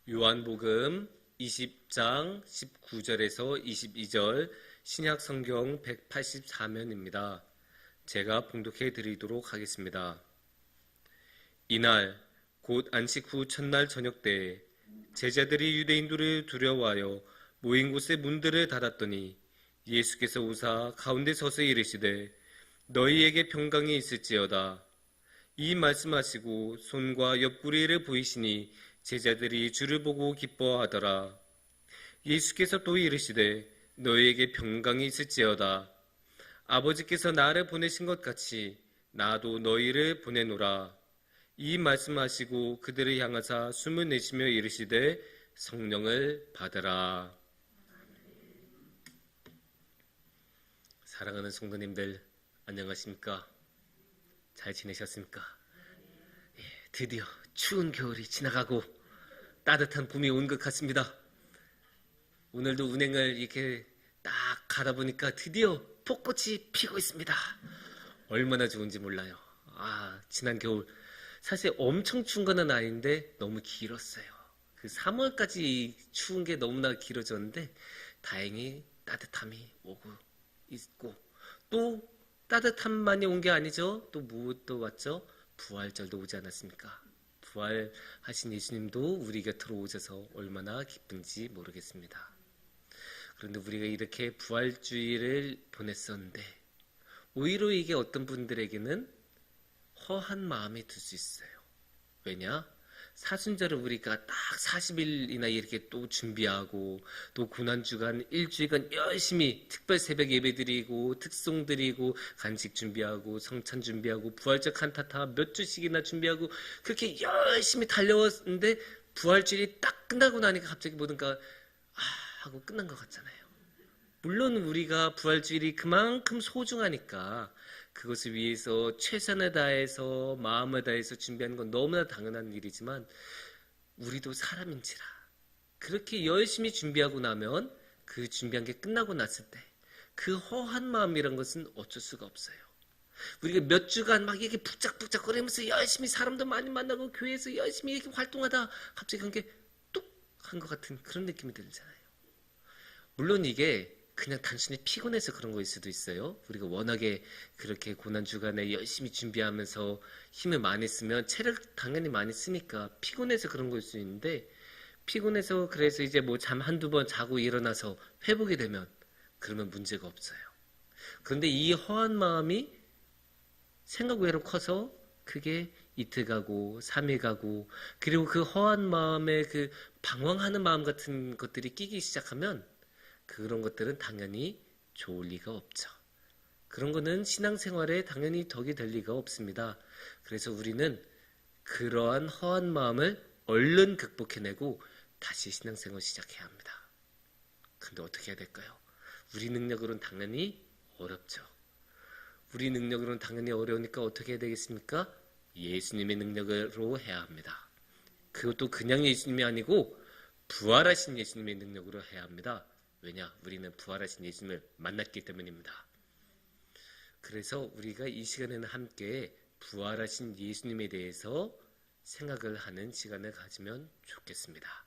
요한복음 20장 19절에서 22절 신약성경 184면입니다. 제가 봉독해 드리도록 하겠습니다. 이날 곧 안식 후 첫날 저녁 때에 제자들이 유대인들을 두려워하여 모인 곳의 문들을 닫았더니 예수께서 오사 가운데 서서 이르시되 너희에게 평강이 있을지어다. 이 말씀하시고 손과 옆구리를 보이시니 제자들이 주를 보고 기뻐하더라. 예수께서 또 이르시되 너희에게 평강이 있을지어다. 아버지께서 나를 보내신 것 같이 나도 너희를 보내노라. 이 말씀하시고 그들을 향하사 숨을 내쉬며 이르시되 성령을 받으라. 사랑하는 성도님들, 안녕하십니까? 잘 지내셨습니까? 드디어 추운 겨울이 지나가고 따뜻한 봄이 온 것 같습니다. 오늘도 운행을 이렇게 딱 가다 보니까 드디어 벚꽃이 피고 있습니다. 얼마나 좋은지 몰라요. 지난 겨울 사실 엄청 추운 건 아닌데 너무 길었어요. 그 3월까지 추운 게 너무나 길어졌는데 다행히 따뜻함이 오고 있고, 또 따뜻함만이 온 게 아니죠. 또 무엇도 왔죠? 부활절도 오지 않았습니까? 부활하신 예수님도 우리 곁으로 오셔서 얼마나 기쁜지 모르겠습니다. 그런데 우리가 이렇게 부활주의를 보냈었는데 오히려 이게 어떤 분들에게는 허한 마음이 들 수 있어요. 왜냐? 사순절을 우리가 딱 40일이나 이렇게 또 준비하고, 또 고난주간 일주일간 열심히 특별 새벽 예배 드리고 특송 드리고 간식 준비하고 성찬 준비하고 부활절 칸타타 몇 주씩이나 준비하고 그렇게 열심히 달려왔는데 부활주일이 딱 끝나고 나니까 갑자기 뭐든가 하고 끝난 것 같잖아요. 물론 우리가 부활주일이 그만큼 소중하니까 그것을 위해서 최선을 다해서 마음을 다해서 준비하는 건 너무나 당연한 일이지만, 우리도 사람인지라 그렇게 열심히 준비하고 나면 그 준비한 게 끝나고 났을 때 그 허한 마음이란 것은 어쩔 수가 없어요. 우리가 몇 주간 막 이렇게 북적북적거리면서 열심히 사람도 많이 만나고 교회에서 열심히 이렇게 활동하다 갑자기 한 게 뚝 한 것 같은 그런 느낌이 들잖아요. 물론 이게 그냥 단순히 피곤해서 그런 거일 수도 있어요. 우리가 워낙에 그렇게 고난주간에 열심히 준비하면서 힘을 많이 쓰면 체력 당연히 많이 쓰니까 피곤해서 그런 거일 수 있는데, 피곤해서 그래서 이제 뭐 잠 한두 번 자고 일어나서 회복이 되면 그러면 문제가 없어요. 그런데 이 허한 마음이 생각 외로 커서 그게 이틀 가고 3일 가고, 그리고 그 허한 마음에 그 방황하는 마음 같은 것들이 끼기 시작하면 그런 것들은 당연히 좋을 리가 없죠. 그런 거는 신앙생활에 당연히 덕이 될 리가 없습니다. 그래서 우리는 그러한 허한 마음을 얼른 극복해내고 다시 신앙생활을 시작해야 합니다. 근데 어떻게 해야 될까요? 우리 능력으로는 당연히 어렵죠. 우리 능력으로는 당연히 어려우니까 어떻게 해야 되겠습니까? 예수님의 능력으로 해야 합니다. 그것도 그냥 예수님이 아니고 부활하신 예수님의 능력으로 해야 합니다. 왜냐? 우리는 부활하신 예수님을 만났기 때문입니다. 그래서 우리가 이 시간에는 함께 부활하신 예수님에 대해서 생각을 하는 시간을 가지면 좋겠습니다.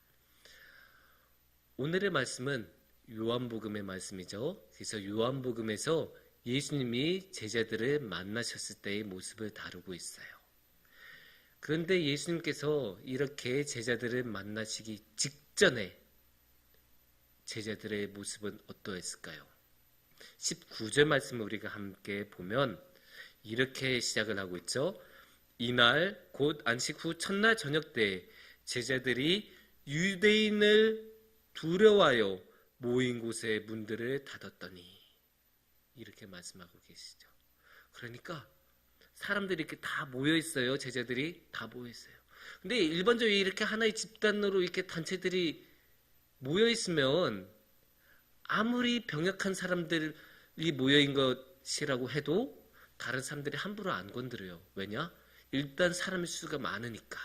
오늘의 말씀은 요한복음의 말씀이죠. 그래서 요한복음에서 예수님이 제자들을 만나셨을 때의 모습을 다루고 있어요. 그런데 예수님께서 이렇게 제자들을 만나시기 직전에 제자들의 모습은 어떠했을까요? 19절 말씀을 우리가 함께 보면 이렇게 시작을 하고 있죠. 이날 곧 안식 후 첫날 저녁 때 제자들이 유대인을 두려워하여 모인 곳의 문들을 닫았더니, 이렇게 말씀하고 계시죠. 그러니까 사람들이 이렇게 다 모여 있어요. 제자들이 다 모여 있어요. 근데 일반적으로 이렇게 하나의 집단으로 이렇게 단체들이 모여있으면 아무리 병약한 사람들이 모여인 것이라고 해도 다른 사람들이 함부로 안 건드려요. 왜냐? 일단 사람의 수가 많으니까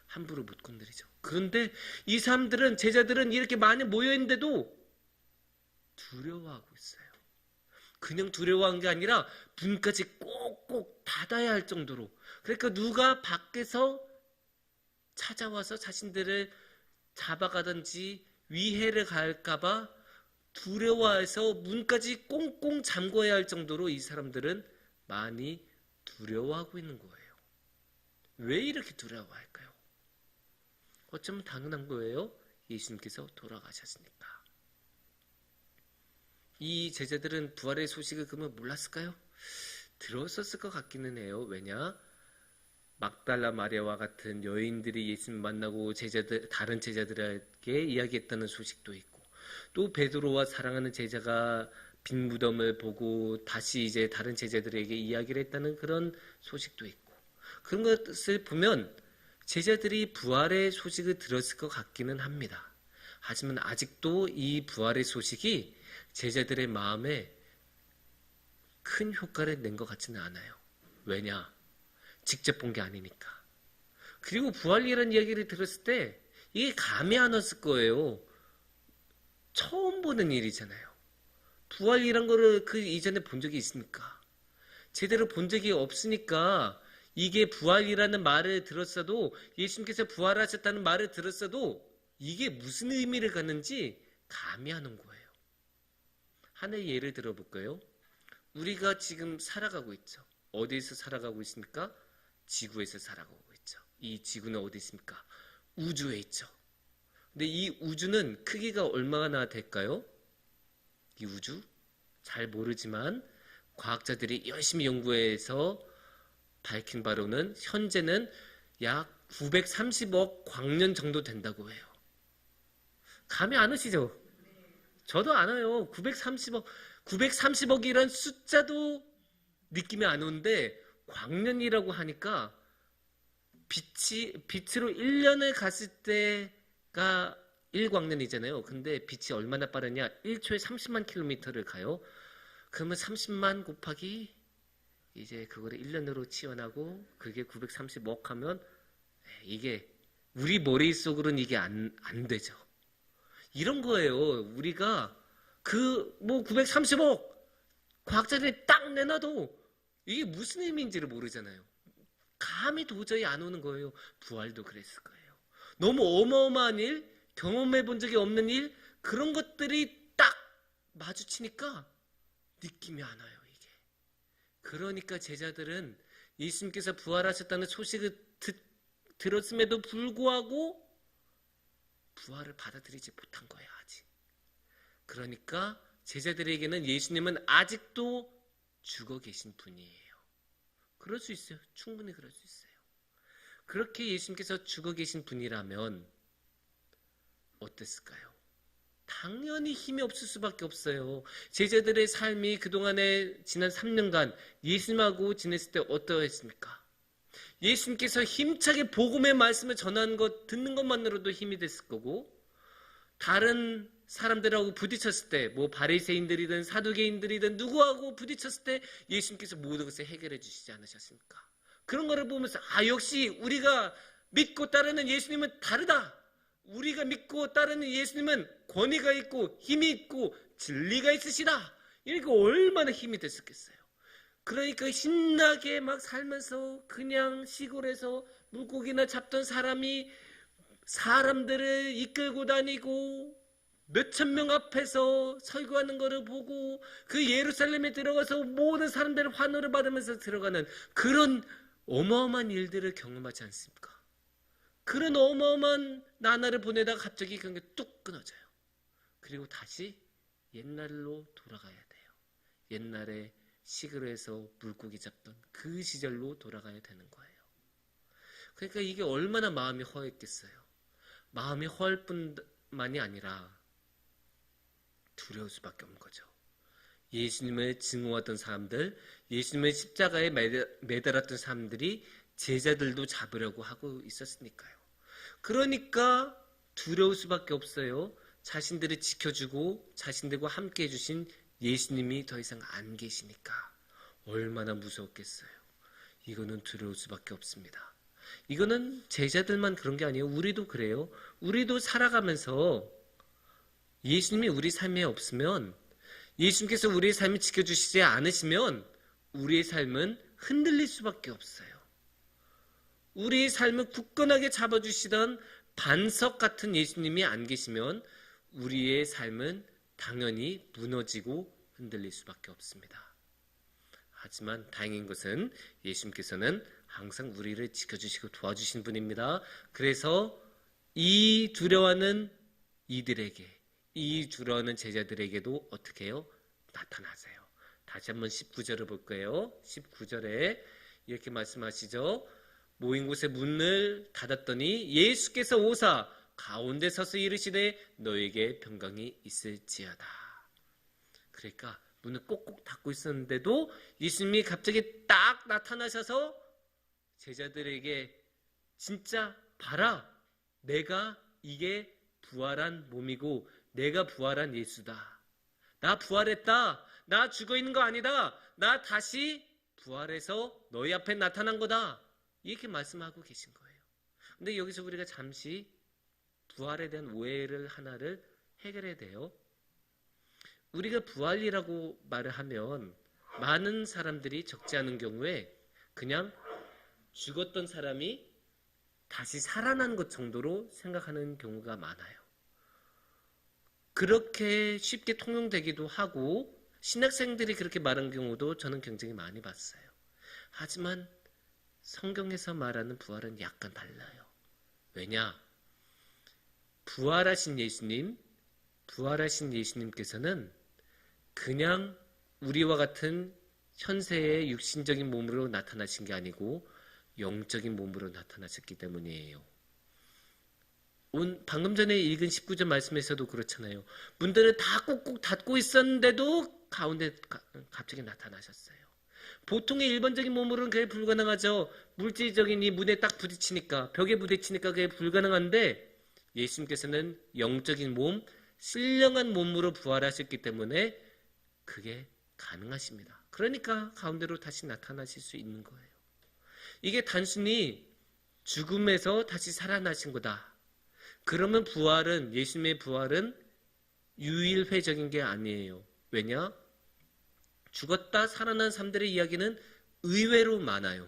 함부로 못 건드리죠. 그런데 이 사람들은, 제자들은 이렇게 많이 모여있는데도 두려워하고 있어요. 그냥 두려워한 게 아니라 문까지 꼭꼭 닫아야 할 정도로. 그러니까 누가 밖에서 찾아와서 자신들을 잡아가든지 위해를 가할까봐 두려워해서 문까지 꽁꽁 잠궈야 할 정도로 이 사람들은 많이 두려워하고 있는 거예요. 왜 이렇게 두려워할까요? 어쩌면 당연한 거예요. 예수님께서 돌아가셨으니까. 이 제자들은 부활의 소식을 그러면 몰랐을까요? 들었었을 것 같기는 해요. 왜냐? 막달라 마리아와 같은 여인들이 예수님 만나고 다른 제자들에게 이야기했다는 소식도 있고, 또 베드로와 사랑하는 제자가 빈 무덤을 보고 다시 이제 다른 제자들에게 이야기를 했다는 그런 소식도 있고, 그런 것을 보면 제자들이 부활의 소식을 들었을 것 같기는 합니다. 하지만 아직도 이 부활의 소식이 제자들의 마음에 큰 효과를 낸 것 같지는 않아요. 왜냐? 직접 본 게 아니니까. 그리고 부활이라는 이야기를 들었을 때 이게 감이 안 왔을 거예요. 처음 보는 일이잖아요. 부활이란 거를 그 이전에 본 적이 있습니까? 제대로 본 적이 없으니까 이게 부활이라는 말을 들었어도, 예수님께서 부활하셨다는 말을 들었어도 이게 무슨 의미를 갖는지 감이 안 온 거예요. 하나의 예를 들어볼까요? 우리가 지금 살아가고 있죠. 어디에서 살아가고 있습니까? 지구에서 살아가고 있죠. 이 지구는 어디 있습니까? 우주에 있죠. 근데 이 우주는 크기가 얼마나 될까요? 이 우주? 잘 모르지만 과학자들이 열심히 연구해서 밝힌 바로는 현재는 약 930억 광년 정도 된다고 해요. 감이 안 오시죠? 저도 안 와요. 930억이란 숫자도 느낌이 안 오는데, 광년이라고 하니까 빛으로 1년을 갔을 때가 1광년이잖아요. 근데 빛이 얼마나 빠르냐? 1초에 30만 킬로미터를 가요. 그러면 30만 곱하기 이제 그거를 1년으로 치환하고 그게 930억 하면 이게 우리 머릿속으로는 이게 안 되죠. 이런 거예요. 우리가 930억 과학자들이 딱 내놔도 이게 무슨 의미인지를 모르잖아요. 감이 도저히 안 오는 거예요. 부활도 그랬을 거예요. 너무 어마어마한 일, 경험해 본 적이 없는 일, 그런 것들이 딱 마주치니까 느낌이 안 와요, 이게. 그러니까 제자들은 예수님께서 부활하셨다는 소식을 들었음에도 불구하고 부활을 받아들이지 못한 거예요, 아직. 그러니까 제자들에게는 예수님은 아직도 죽어 계신 분이에요. 그럴 수 있어요. 충분히 그럴 수 있어요. 그렇게 예수님께서 죽어 계신 분이라면 어땠을까요? 당연히 힘이 없을 수밖에 없어요. 제자들의 삶이 그동안에 지난 3년간 예수님하고 지냈을 때 어떠했습니까? 예수님께서 힘차게 복음의 말씀을 전하는 것, 듣는 것만으로도 힘이 됐을 거고, 다른 사람들하고 부딪혔을 때, 바리새인들이든 사두개인들이든 누구하고 부딪혔을 때 예수님께서 모든 것을 해결해 주시지 않으셨습니까? 그런 거를 보면서 역시 우리가 믿고 따르는 예수님은 다르다. 우리가 믿고 따르는 예수님은 권위가 있고 힘이 있고 진리가 있으시다. 이러니까 얼마나 힘이 됐었겠어요. 그러니까 신나게 막 살면서 그냥 시골에서 물고기나 잡던 사람이 사람들을 이끌고 다니고 몇천 명 앞에서 설교하는 것을 보고 그 예루살렘에 들어가서 모든 사람들의 환호를 받으면서 들어가는 그런 어마어마한 일들을 경험하지 않습니까? 그런 어마어마한 나날을 보내다가 갑자기 그런 게 뚝 끊어져요. 그리고 다시 옛날로 돌아가야 돼요. 옛날에 시골에서 물고기 잡던 그 시절로 돌아가야 되는 거예요. 그러니까 이게 얼마나 마음이 허했겠어요. 마음이 허할 뿐만이 아니라 두려울 수밖에 없는 거죠. 예수님을 증오하던 사람들, 예수님을 십자가에 매달았던 사람들이 제자들도 잡으려고 하고 있었으니까요. 그러니까 두려울 수밖에 없어요. 자신들을 지켜주고 자신들과 함께 해주신 예수님이 더 이상 안 계시니까 얼마나 무서웠겠어요. 이거는 두려울 수밖에 없습니다. 이거는 제자들만 그런 게 아니에요. 우리도 그래요. 우리도 살아가면서 예수님이 우리 삶에 없으면, 예수님께서 우리의 삶을 지켜주시지 않으시면 우리의 삶은 흔들릴 수밖에 없어요. 우리의 삶을 굳건하게 잡아주시던 반석 같은 예수님이 안 계시면 우리의 삶은 당연히 무너지고 흔들릴 수밖에 없습니다. 하지만 다행인 것은 예수님께서는 항상 우리를 지켜주시고 도와주신 분입니다. 그래서 이 두려워하는 이들에게, 이 두려워하는 제자들에게도 어떻게 해요? 나타나세요. 다시 한번 19절을 볼 거예요. 19절에 이렇게 말씀하시죠. 모인 곳에 문을 닫았더니 예수께서 오사 가운데 서서 이르시되 너에게 평강이 있을지어다. 그러니까 문을 꼭꼭 닫고 있었는데도 예수님이 갑자기 딱 나타나셔서 제자들에게 진짜 봐라, 내가 이게 부활한 몸이고 내가 부활한 예수다. 나 부활했다. 나 죽어있는 거 아니다. 나 다시 부활해서 너희 앞에 나타난 거다. 이렇게 말씀하고 계신 거예요. 근데 여기서 우리가 잠시 부활에 대한 오해를 하나를 해결해야 돼요. 우리가 부활이라고 말을 하면 많은 사람들이 적지 않은 경우에 그냥 죽었던 사람이 다시 살아난 것 정도로 생각하는 경우가 많아요. 그렇게 쉽게 통용되기도 하고 신학생들이 그렇게 말한 경우도 저는 굉장히 많이 봤어요. 하지만 성경에서 말하는 부활은 약간 달라요. 왜냐? 부활하신 예수님께서는 그냥 우리와 같은 현세의 육신적인 몸으로 나타나신 게 아니고 영적인 몸으로 나타나셨기 때문이에요. 방금 전에 읽은 19절 말씀에서도 그렇잖아요. 문들을 다 꼭꼭 닫고 있었는데도 가운데 갑자기 나타나셨어요. 보통의 일반적인 몸으로는 그게 불가능하죠. 물질적인 이 문에 딱 부딪히니까, 벽에 부딪히니까 그게 불가능한데 예수님께서는 영적인 몸, 신령한 몸으로 부활하셨기 때문에 그게 가능하십니다. 그러니까 가운데로 다시 나타나실 수 있는 거예요. 이게 단순히 죽음에서 다시 살아나신 거다. 그러면 예수님의 부활은 유일회적인 게 아니에요. 왜냐? 죽었다 살아난 사람들의 이야기는 의외로 많아요.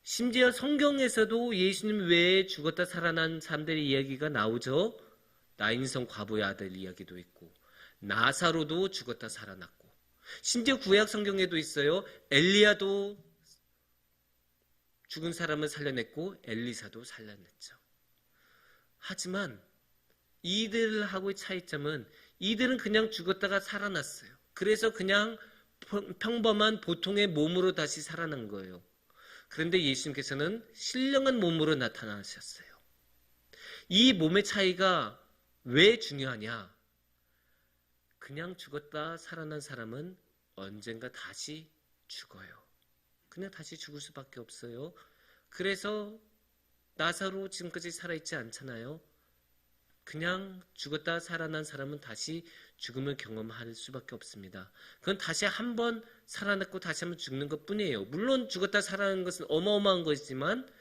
심지어 성경에서도 예수님 외에 죽었다 살아난 사람들의 이야기가 나오죠. 나인성 과부의 아들 이야기도 있고 나사로도 죽었다 살아났고 심지어 구약 성경에도 있어요. 엘리야도 죽은 사람을 살려냈고 엘리사도 살려냈죠. 하지만 이들하고의 차이점은 이들은 그냥 죽었다가 살아났어요. 그래서 그냥 평범한 보통의 몸으로 다시 살아난 거예요. 그런데 예수님께서는 신령한 몸으로 나타나셨어요. 이 몸의 차이가 왜 중요하냐? 그냥 죽었다 살아난 사람은 언젠가 다시 죽어요. 그냥 다시 죽을 수밖에 없어요. 그래서 나사로 지금까지 살아있지 않잖아요. 그냥 죽었다 살아난 사람은 다시 죽음을 경험할 수밖에 없습니다. 그건 다시 한번 살아났고 다시 한번 죽는 것 뿐이에요. 물론 죽었다 살아난 것은 어마어마한 것이지만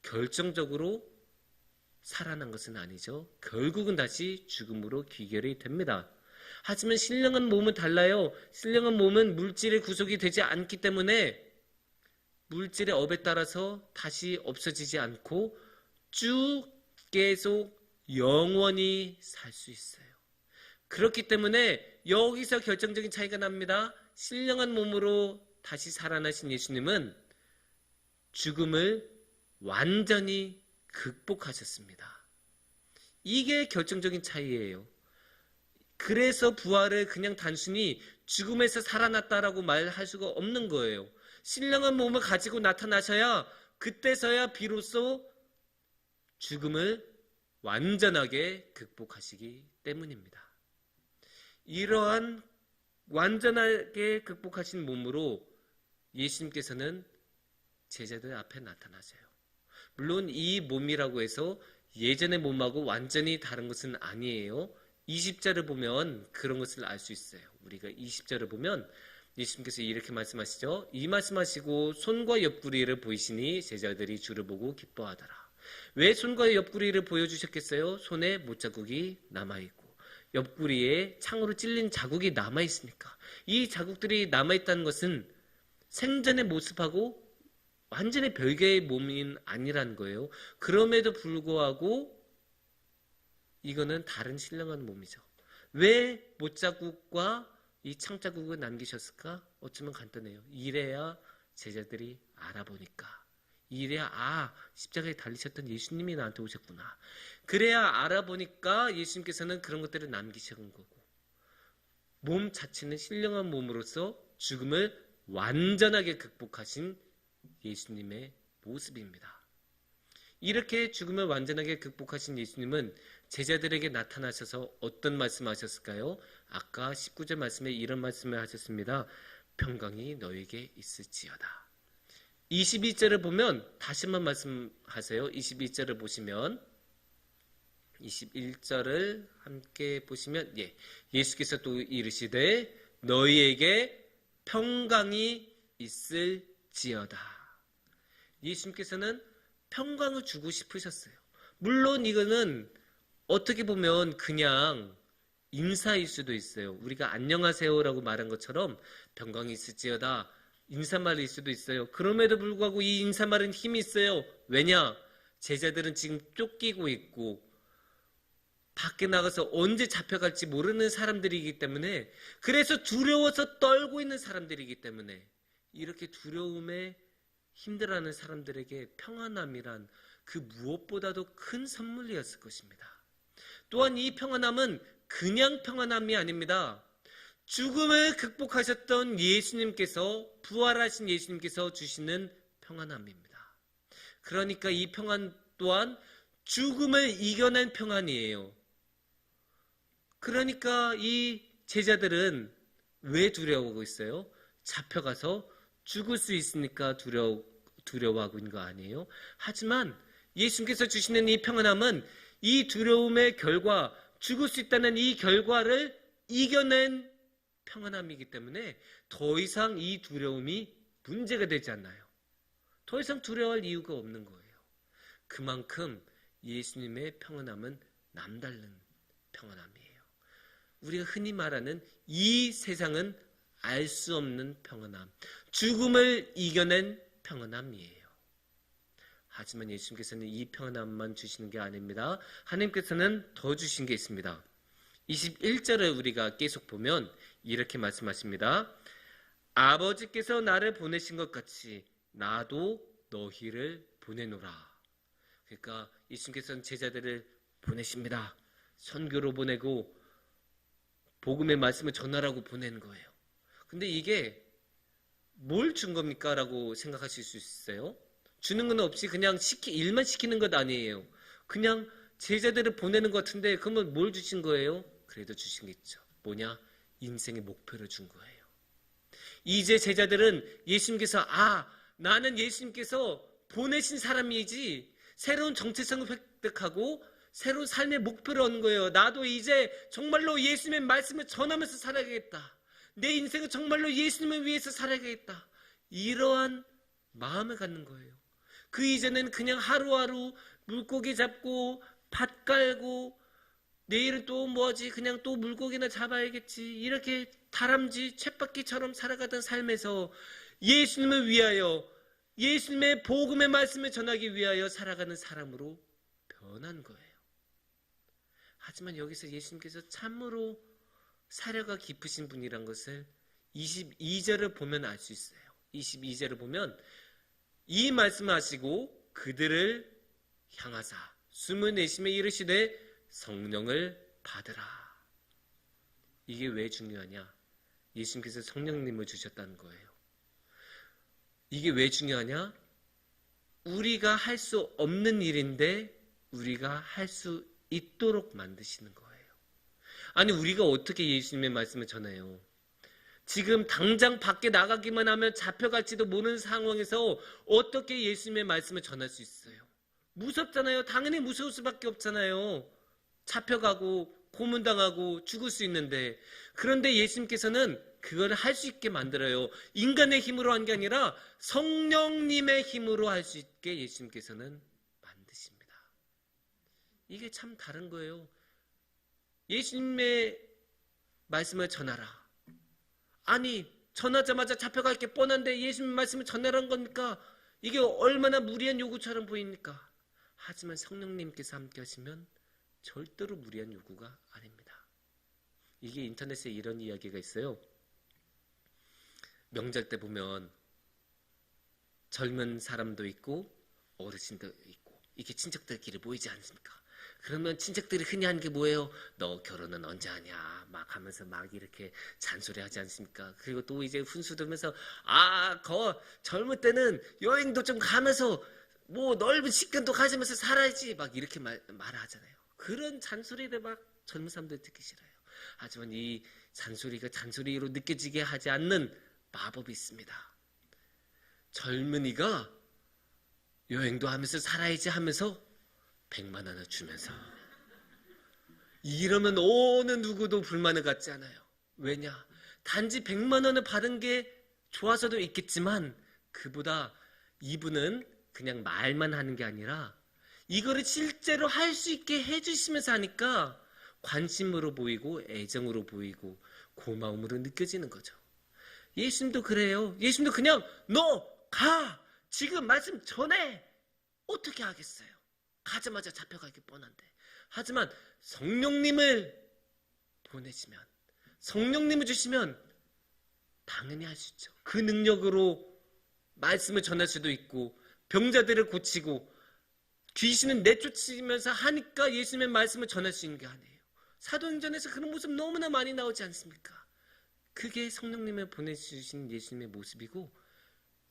결정적으로 살아난 것은 아니죠. 결국은 다시 죽음으로 귀결이 됩니다. 하지만 신령한 몸은 달라요. 신령한 몸은 물질의 구속이 되지 않기 때문에 물질의 업에 따라서 다시 없어지지 않고 쭉 계속 영원히 살 수 있어요. 그렇기 때문에 여기서 결정적인 차이가 납니다. 신령한 몸으로 다시 살아나신 예수님은 죽음을 완전히 극복하셨습니다. 이게 결정적인 차이예요. 그래서 부활을 그냥 단순히 죽음에서 살아났다라고 말할 수가 없는 거예요. 신령한 몸을 가지고 나타나셔야 그때서야 비로소 죽음을 완전하게 극복하시기 때문입니다. 이러한 완전하게 극복하신 몸으로 예수님께서는 제자들 앞에 나타나세요. 물론 이 몸이라고 해서 예전의 몸하고 완전히 다른 것은 아니에요. 20절을 보면 그런 것을 알 수 있어요. 우리가 20절을 보면 예수님께서 이렇게 말씀하시죠. 이 말씀하시고 손과 옆구리를 보이시니 제자들이 주를 보고 기뻐하더라. 왜 손과 옆구리를 보여주셨겠어요? 손에 못자국이 남아있고 옆구리에 창으로 찔린 자국이 남아있으니까. 이 자국들이 남아있다는 것은 생전의 모습하고 완전히 별개의 몸인 아니라는 거예요. 그럼에도 불구하고 이거는 다른 신령한 몸이죠. 왜 못자국과 이 창자국을 남기셨을까? 어쩌면 간단해요. 이래야 제자들이 알아보니까. 이래야 십자가에 달리셨던 예수님이 나한테 오셨구나. 그래야 알아보니까 예수님께서는 그런 것들을 남기신 거고, 몸 자체는 신령한 몸으로서 죽음을 완전하게 극복하신 예수님의 모습입니다. 이렇게 죽음을 완전하게 극복하신 예수님은 제자들에게 나타나셔서 어떤 말씀하셨을까요? 아까 19절 말씀에 이런 말씀을 하셨습니다. 평강이 너에게 있을지어다. 22절을 보면 다시 한번 말씀하세요. 22절을 보시면 21절을 함께 보시면 예수께서 또 이르시되 너희에게 평강이 있을지어다. 예수님께서는 평강을 주고 싶으셨어요. 물론 이거는 어떻게 보면 그냥 인사일 수도 있어요. 우리가 안녕하세요라고 말한 것처럼 평강이 있을지어다 인사말일 수도 있어요. 그럼에도 불구하고 이 인사말은 힘이 있어요. 왜냐? 제자들은 지금 쫓기고 있고 밖에 나가서 언제 잡혀갈지 모르는 사람들이기 때문에, 그래서 두려워서 떨고 있는 사람들이기 때문에 이렇게 두려움에 힘들어하는 사람들에게 평안함이란 그 무엇보다도 큰 선물이었을 것입니다. 또한 이 평안함은 그냥 평안함이 아닙니다. 죽음을 극복하셨던 예수님께서, 부활하신 예수님께서 주시는 평안함입니다. 그러니까 이 평안 또한 죽음을 이겨낸 평안이에요. 그러니까 이 제자들은 왜 두려워하고 있어요? 잡혀가서 죽을 수 있으니까 두려워하고 있는 거 아니에요? 하지만 예수님께서 주시는 이 평안함은 이 두려움의 결과, 죽을 수 있다는 이 결과를 이겨낸 평안함이기 때문에 더 이상 이 두려움이 문제가 되지 않아요. 더 이상 두려워할 이유가 없는 거예요. 그만큼 예수님의 평안함은 남다른 평안함이에요. 우리가 흔히 말하는 이 세상은 알 수 없는 평안함, 죽음을 이겨낸 평안함이에요. 하지만 예수님께서는 이 평안함만 주시는 게 아닙니다. 하나님께서는 더 주신 게 있습니다. 21절을 우리가 계속 보면 이렇게 말씀하십니다. 아버지께서 나를 보내신 것 같이 나도 너희를 보내노라. 그러니까 예수님께서는 제자들을 보내십니다. 선교로 보내고 복음의 말씀을 전하라고 보내는 거예요. 근데 이게 뭘 준 겁니까? 라고 생각하실 수 있어요. 주는 건 없이 그냥 일만 시키는 것 아니에요. 그냥 제자들을 보내는 것 같은데 그러면 뭘 주신 거예요? 그래도 주신 게 있죠. 뭐냐? 인생의 목표를 준 거예요. 이제 제자들은 예수님께서 나는 예수님께서 보내신 사람이지 새로운 정체성을 획득하고 새로운 삶의 목표를 얻는 거예요. 나도 이제 정말로 예수님의 말씀을 전하면서 살아야겠다. 내 인생은 정말로 예수님을 위해서 살아야겠다. 이러한 마음을 갖는 거예요. 그 이전에는 그냥 하루하루 물고기 잡고 밭 깔고 내일은 또 뭐지? 그냥 또 물고기나 잡아야겠지. 이렇게 다람쥐 쳇바퀴처럼 살아가던 삶에서 예수님을 위하여, 예수님의 복음의 말씀을 전하기 위하여 살아가는 사람으로 변한 거예요. 하지만 여기서 예수님께서 참으로 사려가 깊으신 분이란 것을 22절을 보면 알 수 있어요. 22절을 보면 이 말씀을 하시고 그들을 향하사 숨을 내쉬며 이르시되 성령을 받으라. 이게 왜 중요하냐? 예수님께서 성령님을 주셨다는 거예요. 이게 왜 중요하냐? 우리가 할 수 없는 일인데 우리가 할 수 있도록 만드시는 거예요. 아니, 우리가 어떻게 예수님의 말씀을 전해요? 지금 당장 밖에 나가기만 하면 잡혀갈지도 모르는 상황에서 어떻게 예수님의 말씀을 전할 수 있어요? 무섭잖아요. 당연히 무서울 수밖에 없잖아요. 잡혀가고 고문당하고 죽을 수 있는데, 그런데 예수님께서는 그걸 할 수 있게 만들어요. 인간의 힘으로 한 게 아니라 성령님의 힘으로 할 수 있게 예수님께서는 만드십니다. 이게 참 다른 거예요. 예수님의 말씀을 전하라. 아니, 전하자마자 잡혀갈 게 뻔한데 예수님 말씀을 전하라는 겁니까? 이게 얼마나 무리한 요구처럼 보입니까? 하지만 성령님께서 함께 하시면 절대로 무리한 요구가 아닙니다. 이게 인터넷에 이런 이야기가 있어요. 명절 때 보면 젊은 사람도 있고 어르신도 있고 이게 친척들끼리 모이지 않습니까? 그러면 친척들이 흔히 하는 게 뭐예요? 너 결혼은 언제 하냐? 막 하면서 막 이렇게 잔소리하지 않습니까? 그리고 또 이제 훈수 두면서 젊을 때는 여행도 좀 가면서 뭐 넓은 식견도 가지면서 살아야지 막 이렇게 말하잖아요. 그런 잔소리를 막 젊은 사람들 듣기 싫어요. 하지만 이 잔소리가 잔소리로 느껴지게 하지 않는 마법이 있습니다. 젊은이가 여행도 하면서 살아야지 하면서 100만 원을 주면서 이러면 어느 누구도 불만을 갖지 않아요. 왜냐? 단지 100만 원을 받은 게 좋아서도 있겠지만 그보다 이분은 그냥 말만 하는 게 아니라 이거를 실제로 할 수 있게 해주시면서 하니까 관심으로 보이고 애정으로 보이고 고마움으로 느껴지는 거죠. 예수님도 그래요. 예수님도 그냥 너 가! 지금 말씀 전해! 어떻게 하겠어요? 가자마자 잡혀가기 뻔한데. 하지만 성령님을 보내시면, 성령님을 주시면 당연히 할 수 있죠. 그 능력으로 말씀을 전할 수도 있고 병자들을 고치고 귀신은 내쫓으면서 하니까 예수님의 말씀을 전할 수 있는 게 아니에요. 사도행전에서 그런 모습 너무나 많이 나오지 않습니까? 그게 성령님을 보내주신 예수님의 모습이고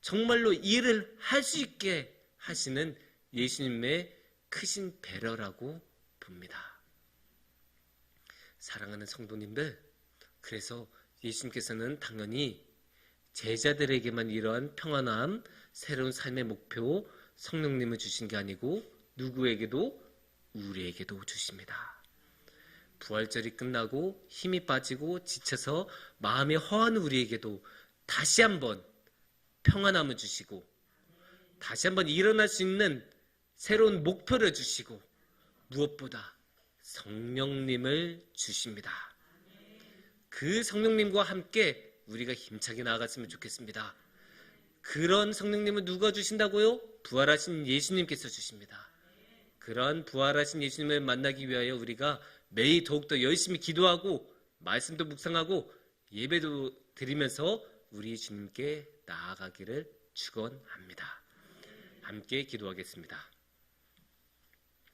정말로 일을 할 수 있게 하시는 예수님의 크신 배려라고 봅니다. 사랑하는 성도님들, 그래서 예수님께서는 당연히 제자들에게만 이러한 평안함, 새로운 삶의 목표, 성령님을 주신 게 아니고 누구에게도 우리에게도 주십니다. 부활절이 끝나고 힘이 빠지고 지쳐서 마음이 허한 우리에게도 다시 한번 평안함을 주시고 다시 한번 일어날 수 있는 새로운 목표를 주시고 무엇보다 성령님을 주십니다. 그 성령님과 함께 우리가 힘차게 나아갔으면 좋겠습니다. 그런 성령님을 누가 주신다고요? 부활하신 예수님께서 주십니다. 그런 부활하신 예수님을 만나기 위하여 우리가 매일 더욱더 열심히 기도하고 말씀도 묵상하고 예배도 드리면서 우리 주님께 나아가기를 축원합니다. 함께 기도하겠습니다.